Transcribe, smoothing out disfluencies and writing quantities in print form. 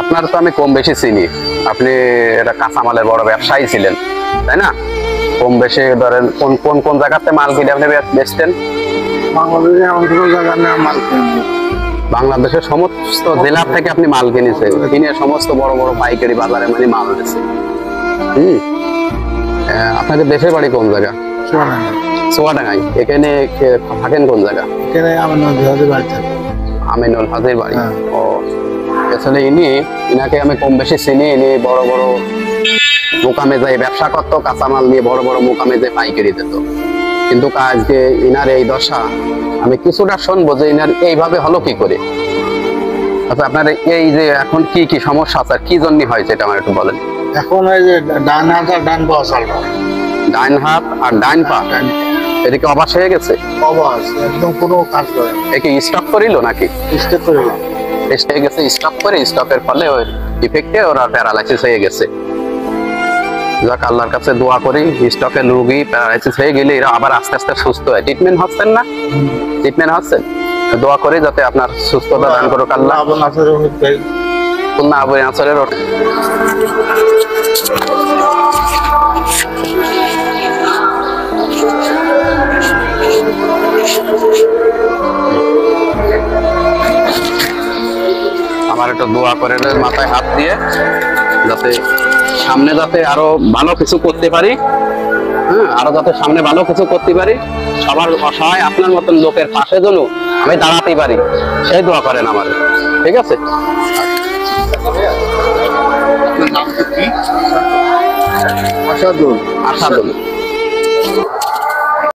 আপনার তো আমি কম বেশি চিনি, আপনি এটা কাঁচামালের বড় ব্যবসায়ী ছিলেন, তাই না? কম বেশি ধরেন কোন কোন কোন জায়গাতে মাল কিনে আপনি বেচতেন? বাংলাদেশে এমন কোনো জায়গা নেই মাল কিনবো। বাংলাদেশের সমস্ত জেলা থেকে আপনি মাল কিনেছেন, কিনে সমস্ত বড় বড় পাইকারি বাজারে মানে মাল দিচ্ছেন। আপনাদের দেশের বাড়ি কোন জায়গা? চুয়াডাঙ্গায়। এখানে থাকেন কোন জায়গা? এখানে আমিনুল হাজির বাড়ি থাকে। আমিনুল হাজির বাড়ি। হ্যাঁ। ও আসলে ইনাকে আমি কম বেশি চিনি। ইনি বড় বড় মোকামে যাই ব্যবসা করতো, কাঁচামাল নিয়ে বড় বড় মোকামে যাই পাইকারি দিত। কিন্তু আজকে ইনার এই দশা আমি কিছুটা শুনবো যে ইনার এইভাবে হলো কি করে। আচ্ছা, আপনার এই যে এখন কি কি সমস্যা আছে, কি জন্য হয়েছে এটা আমার একটু বলেন। এখন এই যে ডান হাত আর ডান পা চালটা, ডাইন হাত আর ডাইন পা এদিকে অবাস হয়ে গেছে, অবাস একদম কোনো কাজ করে না। একে স্টপ করিল নাকি? চেষ্টা করে না। টেস্ট হয়ে গেছে, স্টপ করে স্টপের ফলে ওই ইফেক্টে ওরা প্যারালাইসিস হয়ে গেছে। যাক, আল্লাহর কাছে দোয়া করি স্টকের রোগী প্যারালাইসিস হয়ে গেলে এরা আবার আস্তে আস্তে সুস্থ হয়। ট্রিটমেন্ট হচ্ছেন না? ট্রিটমেন্ট হচ্ছেন? দোয়া করি যাতে আপনার সুস্থতা দান করুক আল্লাহ। আবু নাসেরের হচ্ছে খুলনা আবু নাসেরের আমার একটু দোয়া করে মাথায় হাত দিয়ে, যাতে সামনে যাতে আরো ভালো কিছু করতে পারি। আরো যাতে সামনে ভালো কিছু করতে পারি, সবার অসহায় আপনার মতন লোকের পাশে যেন আমি দাঁড়াতে পারি, সেই দোয়া করেন আমার। ঠিক আছে? আসাদুল। আসাদুল।